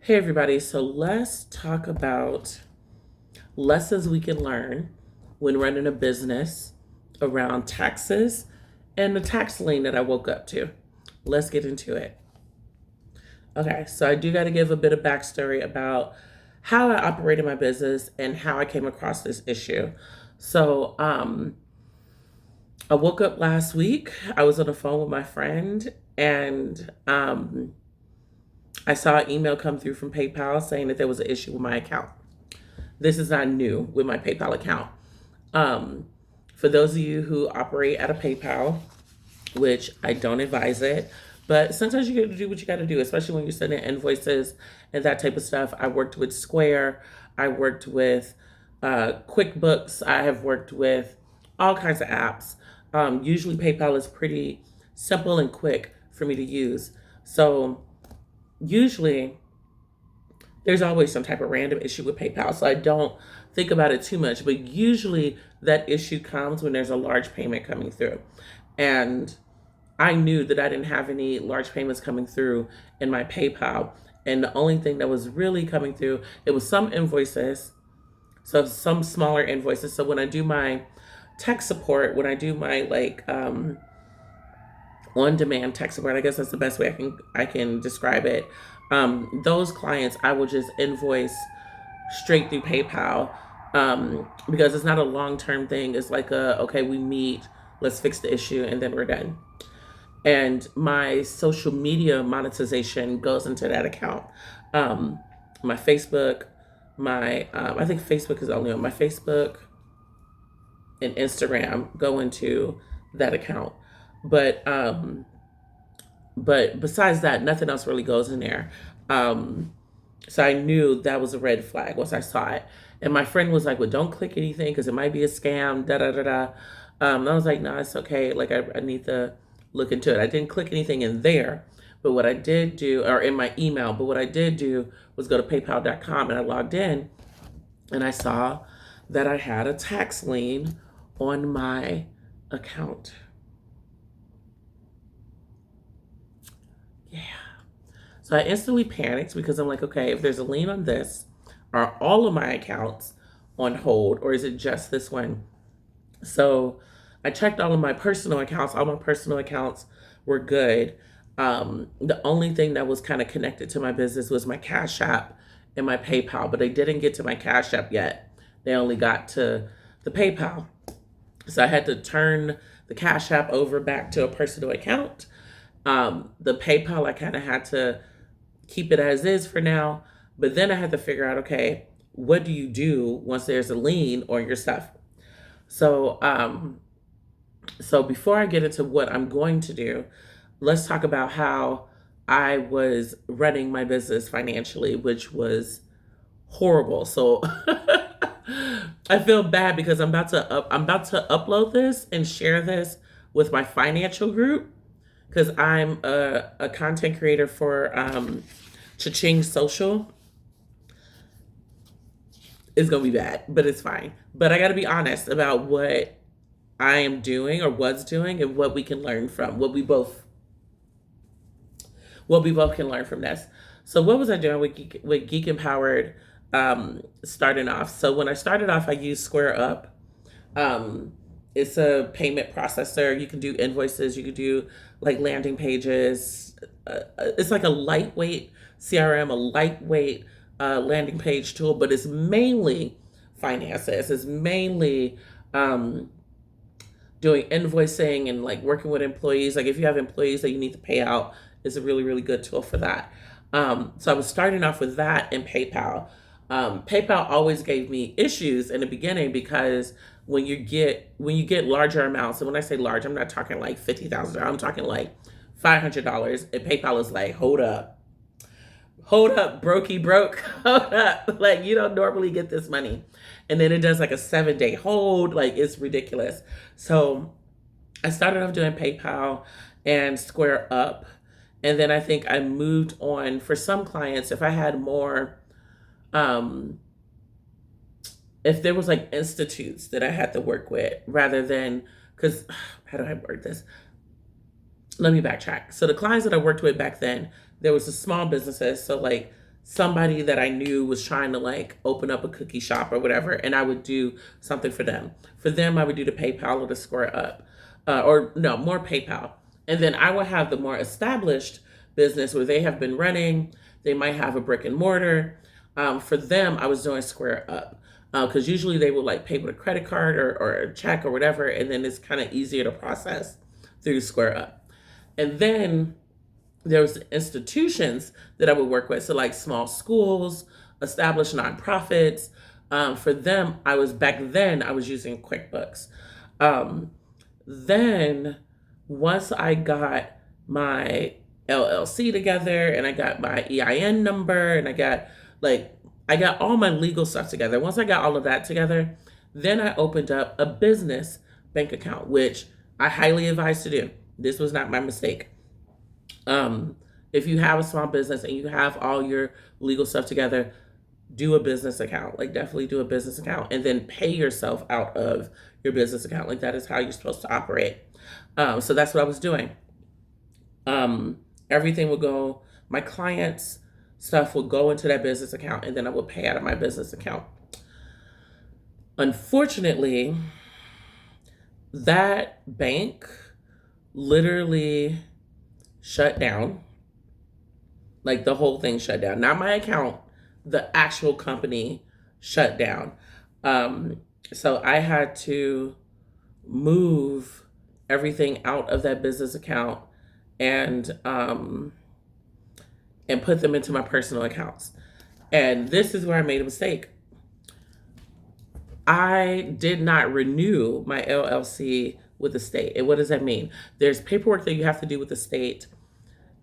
Hey, everybody. So let's talk about lessons we can learn when running a business around taxes and the tax lien that I woke up to. Let's get into it. Okay, so I do got to give a bit of backstory about how I operated my business and how I came across this issue. So, I woke up last week. I was on the phone with my friend, and I saw an email come through from PayPal saying that there was an issue with my account. This is not new with my PayPal account. Um, for those of you who operate at a PayPal, which I don't advise it, but sometimes you got to do what you got to do, especially when you're sending invoices and that type of stuff. I worked with Square, I worked with QuickBooks, I have worked with all kinds of apps. Usually, PayPal is pretty simple and quick for me to use. So, usually, there's always some type of random issue with PayPal, so I don't think about it too much. But usually that issue comes when there's a large payment coming through. And I knew that I didn't have any large payments coming through in my PayPal. And the only thing that was really coming through, it was some invoices, so some smaller invoices. So when I do my tech support, when I do my on-demand tech support. I guess that's the best way I can describe it. Those clients, I will just invoice straight through PayPal because it's not a long-term thing. It's like okay, we meet, let's fix the issue, and then we're done. And my social media monetization goes into that account. Um, my Facebook, my I think Facebook is only on my Facebook and Instagram go into that account. But but besides that, nothing else really goes in there. Um, so I knew that was a red flag once I saw it. And my friend was like, "Well, don't click anything because it might be a scam." Da da da da. I was like, "No, it's okay. Like I need to look into it." I didn't click anything in there, but what I did do, or in my email, but what I did do was go to PayPal.com and I logged in and I saw that I had a tax lien on my account. Yeah. So I instantly panicked because I'm like, okay, if there's a lien on this, are all of my accounts on hold or is it just this one? So I checked all of my personal accounts. All my personal accounts were good. The only thing that was kind of connected to my business was my Cash App and my PayPal, but they didn't get to my Cash App yet. They only got to the PayPal. So I had to turn the Cash App over back to a personal account. The PayPal, I kind of had to keep it as is for now. But then I had to figure out, okay, what do you do once there's a lien on your stuff? So, so before I get into what I'm going to do, let's talk about how I was running my business financially, which was horrible. So I feel bad because I'm about to upload this and share this with my financial group because I'm a content creator for Cha-Ching Social. It's gonna be bad, but it's fine. But I gotta be honest about what I am doing or was doing and what we can learn from what we both can learn from this. So what was I doing with Geek Empowered starting off? So when I started off, I used Square Up. Um, it's a payment processor. You can do invoices. You can do like landing pages. It's like a lightweight CRM, a lightweight landing page tool, but it's mainly finances. It's mainly um, doing invoicing and like working with employees. Like if you have employees that you need to pay out, it's a really, really good tool for that. So I was starting off with that in PayPal. PayPal always gave me issues in the beginning because when you get larger amounts, and when I say large, I'm not talking like $50,000. I'm talking like $500. And PayPal is like, hold up, brokey broke, hold up. Like you don't normally get this money, and then it does like a 7-day hold. Like it's ridiculous. So I started off doing PayPal and Square Up, and then I think I moved on for some clients. If I had more um, if there was like institutes that I had to work with rather than because how do I word this? Let me backtrack. So the clients that I worked with back then, there was the small businesses, so like somebody that I knew was trying to like open up a cookie shop or whatever, and I would do something for them. For them, I would do the PayPal or the Square Up, or no, more PayPal. And then I would have the more established business where they have been running. They might have a brick and mortar. For them, I was doing Square Up because usually they will like pay with a credit card or a check or whatever, and then it's kind of easier to process through Square Up. And then there was institutions that I would work with, so like small schools, established nonprofits. For them, back then I was using QuickBooks. Um, then once I got my LLC together and I got my EIN number and I got all my legal stuff together. Once I got all of that together, then I opened up a business bank account, which I highly advise to do. This was not my mistake. If you have a small business and you have all your legal stuff together, do a business account. Like definitely do a business account and then pay yourself out of your business account. Like that is how you're supposed to operate. So that's what I was doing. Everything would go, my clients' stuff would go into that business account and then I would pay out of my business account. Unfortunately, that bank literally shut down. Like the whole thing shut down. Not my account, the actual company shut down. So I had to move everything out of that business account and put them into my personal accounts. And this is where I made a mistake. I did not renew my LLC with the state. And what does that mean? There's paperwork that you have to do with the state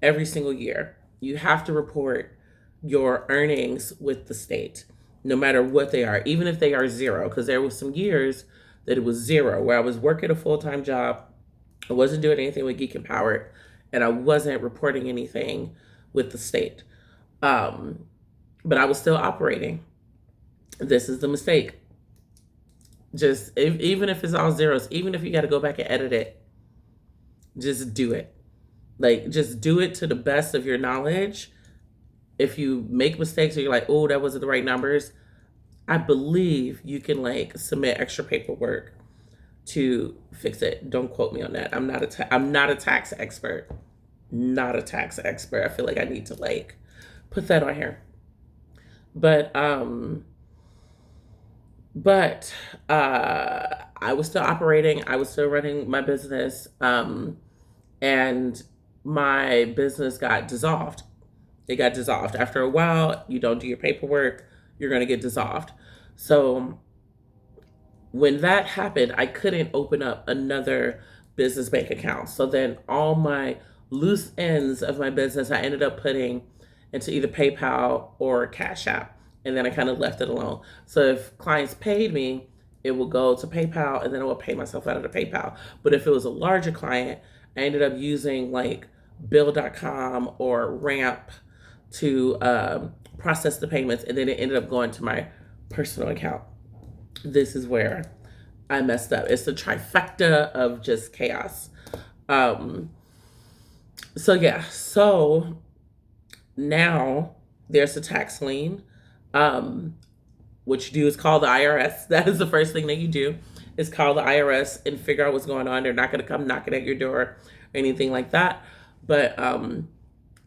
every single year. You have to report your earnings with the state, no matter what they are, even if they are zero, because there was some years that it was zero, where I was working a full-time job, I wasn't doing anything with Geek Empowered, and I wasn't reporting anything with the state. But I was still operating. This is the mistake. Even if it's all zeros, even if you got to go back and edit it, just do it. Like, just do it to the best of your knowledge. If you make mistakes or you're like, oh, that wasn't the right numbers, I believe you can like submit extra paperwork to fix it. Don't quote me on that. I'm not a tax expert. Not a tax expert. I feel like I need to like put that on here. But I was still operating. I was still running my business. And my business got dissolved. It got dissolved. After a while, you don't do your paperwork, you're going to get dissolved. So when that happened, I couldn't open up another business bank account. So then all my loose ends of my business, I ended up putting into either PayPal or Cash App. And then I kind of left it alone. So if clients paid me, it would go to PayPal and then I would pay myself out of the PayPal. But if it was a larger client, I ended up using like Bill.com or Ramp to process the payments, and then it ended up going to my personal account. This is where I messed up. It's the trifecta of just chaos. So now there's a tax lien. What you do is call the IRS. That is the first thing that you do, is call the IRS and figure out what's going on. They're not going to come knocking at your door or anything like that. But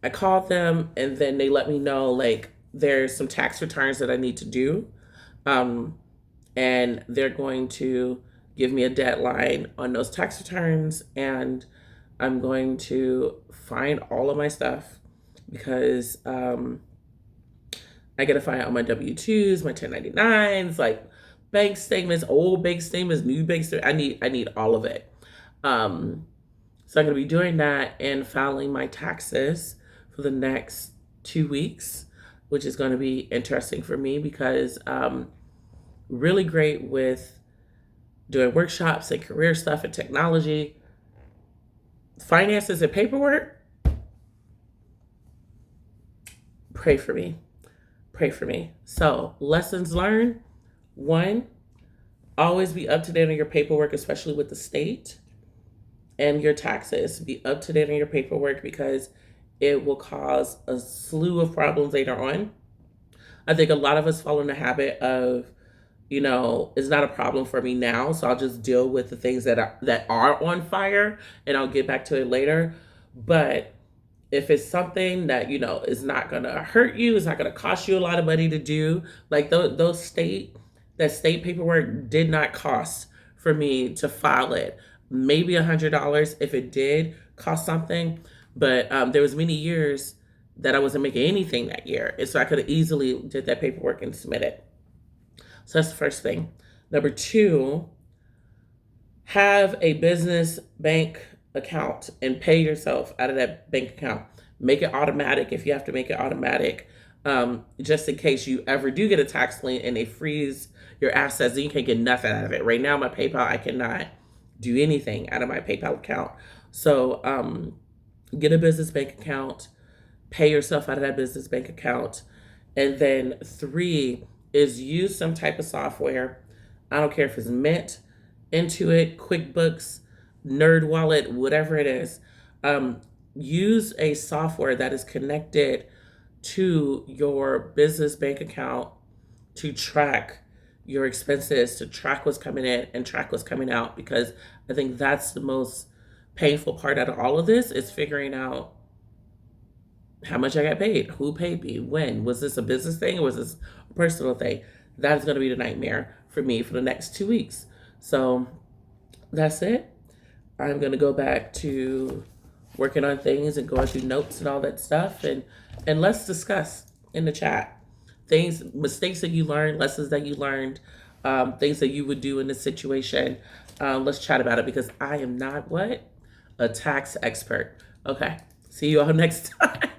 I called them and then they let me know like there's some tax returns that I need to do. And they're going to give me a deadline on those tax returns, and I'm going to find all of my stuff because I got to find out my W-2s, my 1099s, like bank statements, old bank statements, new bank statements. I need all of it. So I'm going to be doing that and filing my taxes for the next 2 weeks, which is going to be interesting for me because really great with doing workshops and career stuff and technology. Finances and paperwork, pray for me. Pray for me. So, lessons learned. 1, always be up to date on your paperwork, especially with the state and your taxes. Be up to date on your paperwork because it will cause a slew of problems later on. I think a lot of us fall in the habit of, it's not a problem for me now, so I'll just deal with the things that are on fire, and I'll get back to it later. But if it's something that is not going to hurt you, it's not going to cost you a lot of money to do, like those state paperwork did not cost for me to file it. Maybe $100 if it did cost something, but there was many years that I wasn't making anything that year, and so I could have easily did that paperwork and submit it. So that's the first thing. Number two, have a business bank account and pay yourself out of that bank account. Make it automatic if you have to make it automatic, just in case you ever do get a tax lien and they freeze your assets and you can't get nothing out of it. Right now, my PayPal, I cannot do anything out of my PayPal account. So get a business bank account, pay yourself out of that business bank account. And then three is use some type of software. I don't care if it's Mint, Intuit, QuickBooks, Nerd Wallet, whatever it is. Use a software that is connected to your business bank account to track your expenses, to track what's coming in and track what's coming out. Because I think that's the most painful part out of all of this, is figuring out how much I got paid, who paid me, when. Was this a business thing or was this a personal thing? That is going to be the nightmare for me for the next 2 weeks. So that's it. I'm going to go back to working on things and going through notes and all that stuff. And let's discuss in the chat things, mistakes that you learned, lessons that you learned, things that you would do in this situation. Let's chat about it, because I am not a tax expert. Okay. See you all next time.